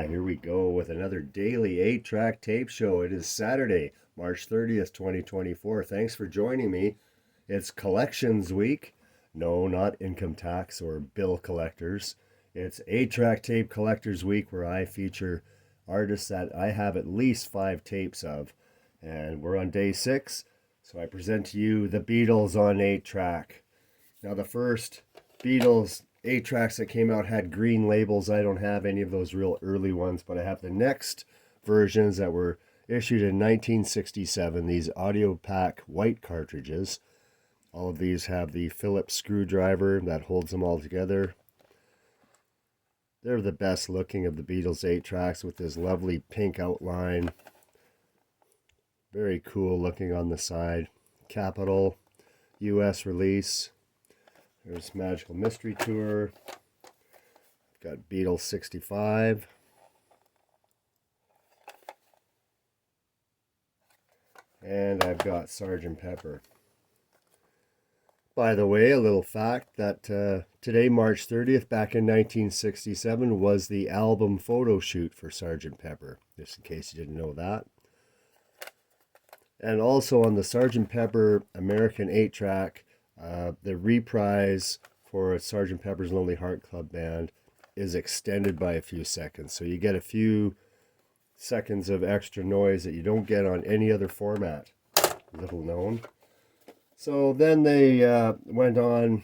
Here we go with another daily 8-track tape show. It is Saturday, March 30th, 2024. Thanks for joining me. It's collections week. No, not income tax or bill collectors. It's 8-track tape collectors week where I feature artists that I have at least 5 tapes of. And we're on day 6, so I present to you the Beatles on 8-track. Now the first Beatles 8-tracks that came out had green labels. I don't have any of those real early ones, but I have the next versions that were issued in 1967, these audio pack white cartridges. All of these have the Phillips screwdriver that holds them all together. They're the best looking of the Beatles 8-tracks with this lovely pink outline. Very cool looking on the side. Capital, US release. There's Magical Mystery Tour. I've got Beatles 65. And I've got Sgt. Pepper. By the way, a little fact that today, March 30th, back in 1967, was the album photo shoot for Sgt. Pepper, just in case you didn't know that. And also on the Sgt. Pepper American 8-track, the reprise for Sgt. Pepper's Lonely Heart Club Band is extended by a few seconds. So you get a few seconds of extra noise that you don't get on any other format. Little known. So then they went on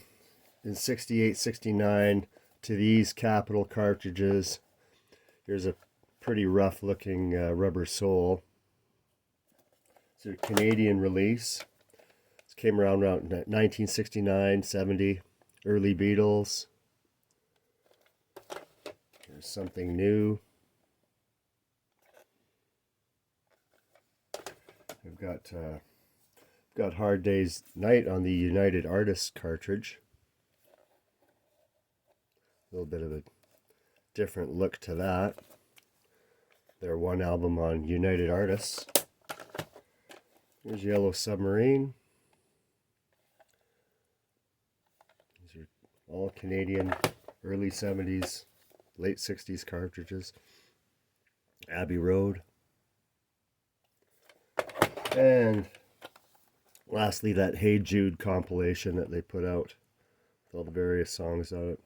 in 68, 69 to these Capitol cartridges. Here's a pretty rough looking rubber sole. It's a Canadian release. Came around 1969, 70, early Beatles. Here's something new. I've got Hard Day's Night on the United Artists cartridge. A little bit of a different look to that. Their one album on United Artists. Here's Yellow Submarine. All Canadian, early 70s, late 60s cartridges. Abbey Road. And lastly, that Hey Jude compilation that they put out with all the various songs on it.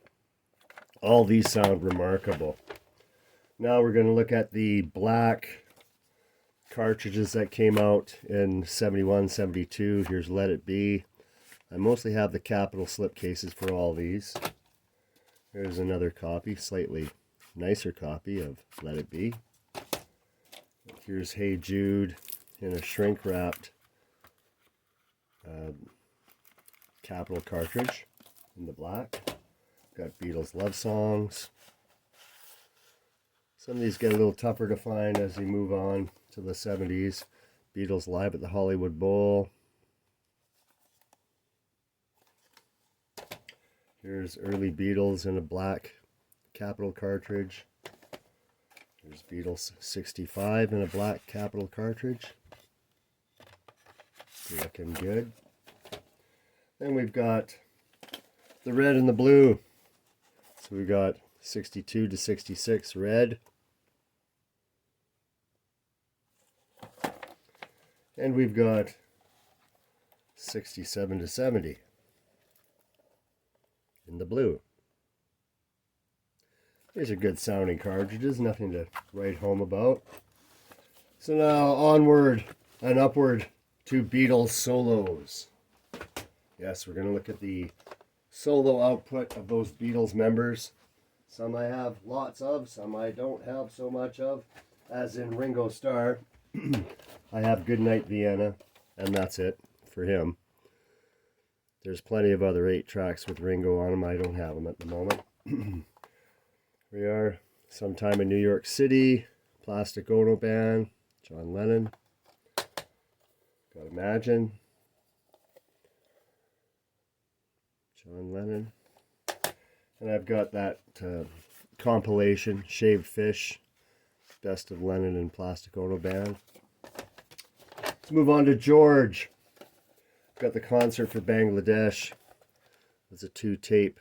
All these sound remarkable. Now we're going to look at the black cartridges that came out in 71, 72. Here's Let It Be. I mostly have the Capitol slipcases for all these. Here's another copy, slightly nicer copy of Let It Be. Here's Hey Jude in a shrink-wrapped Capitol cartridge in the black. Got Beatles love songs. Some of these get a little tougher to find as you move on to the 70s. Beatles live at the Hollywood Bowl. Here's early Beatles in a black Capitol cartridge. Here's Beatles 65 in a black Capitol cartridge. Looking good. Then we've got the red and the blue. So we've got 62 to 66 red. And we've got 67 to 70. In the blue. These are good sounding cartridges, nothing to write home about. So now onward and upward to Beatles solos. Yes, we're going to look at the solo output of those Beatles members. Some I have lots of, some I don't have so much of, as in Ringo Starr. I have Goodnight Vienna, and that's it for him. There's plenty of other 8-tracks with Ringo on them. I don't have them at the moment. We are Sometime in New York City, Plastic Ono Band, John Lennon. Got Imagine, John Lennon. And I've got that compilation, Shaved Fish, Best of Lennon and Plastic Ono Band. Let's move on to George. Got the concert for Bangladesh. It's a 2-tape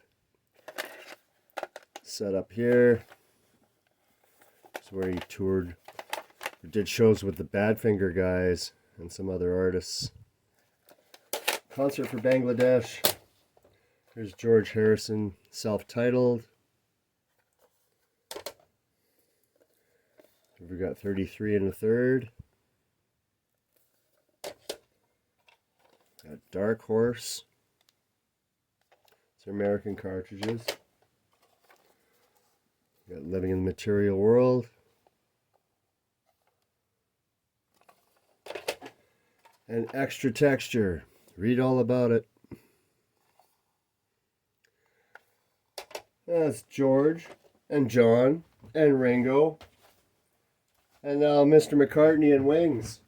set up here. It's where he toured, did shows with the Badfinger guys and some other artists. Concert for Bangladesh. Here's George Harrison, self-titled. We've got 33 1/3. Got Dark Horse. It's American cartridges. Got Living in the Material World. And Extra Texture. Read all about it. That's George and John and Ringo. And now Mr. McCartney and Wings.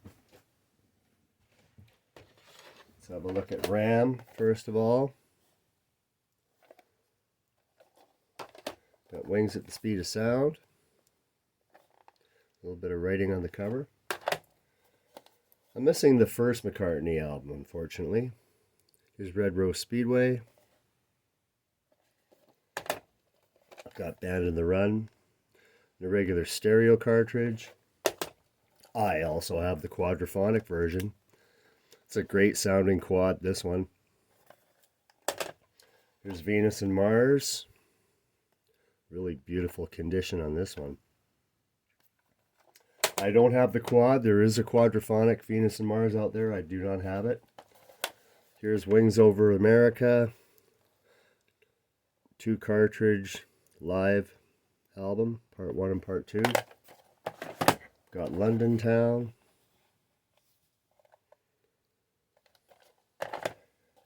Let's have a look at Ram first of all. Got Wings at the Speed of Sound. A little bit of writing on the cover. I'm missing the first McCartney album, unfortunately. Here's Red Rose Speedway. Got Band in the Run. The regular stereo cartridge. I also have the quadraphonic version. It's a great sounding quad, this one. Here's Venus and Mars. Really beautiful condition on this one. I don't have the quad. There is a quadraphonic Venus and Mars out there. I do not have it. Here's Wings Over America. 2 cartridge live album, part 1 and part 2. Got London Town.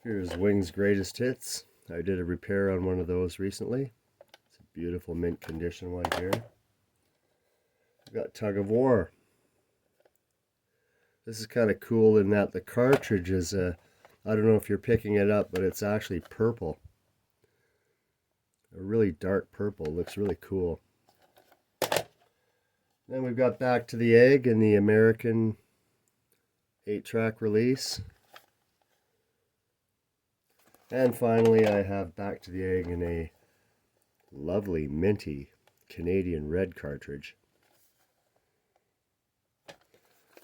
Here's Wings Greatest Hits. I did a repair on one of those recently. It's a beautiful mint condition one here. We've got Tug of War. This is kind of cool in that the cartridge is I don't know if you're picking it up, but it's actually purple. A really dark purple. Looks really cool. Then we've got Back to the Egg in the American 8-track release. And finally I have Back to the Egg in a lovely minty Canadian red cartridge.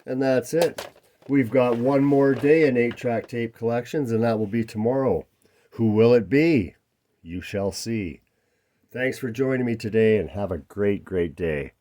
And that's it. We've got one more day in 8-track tape collections, and that will be tomorrow. Who will it be? You shall see. Thanks for joining me today, and have a great, great day.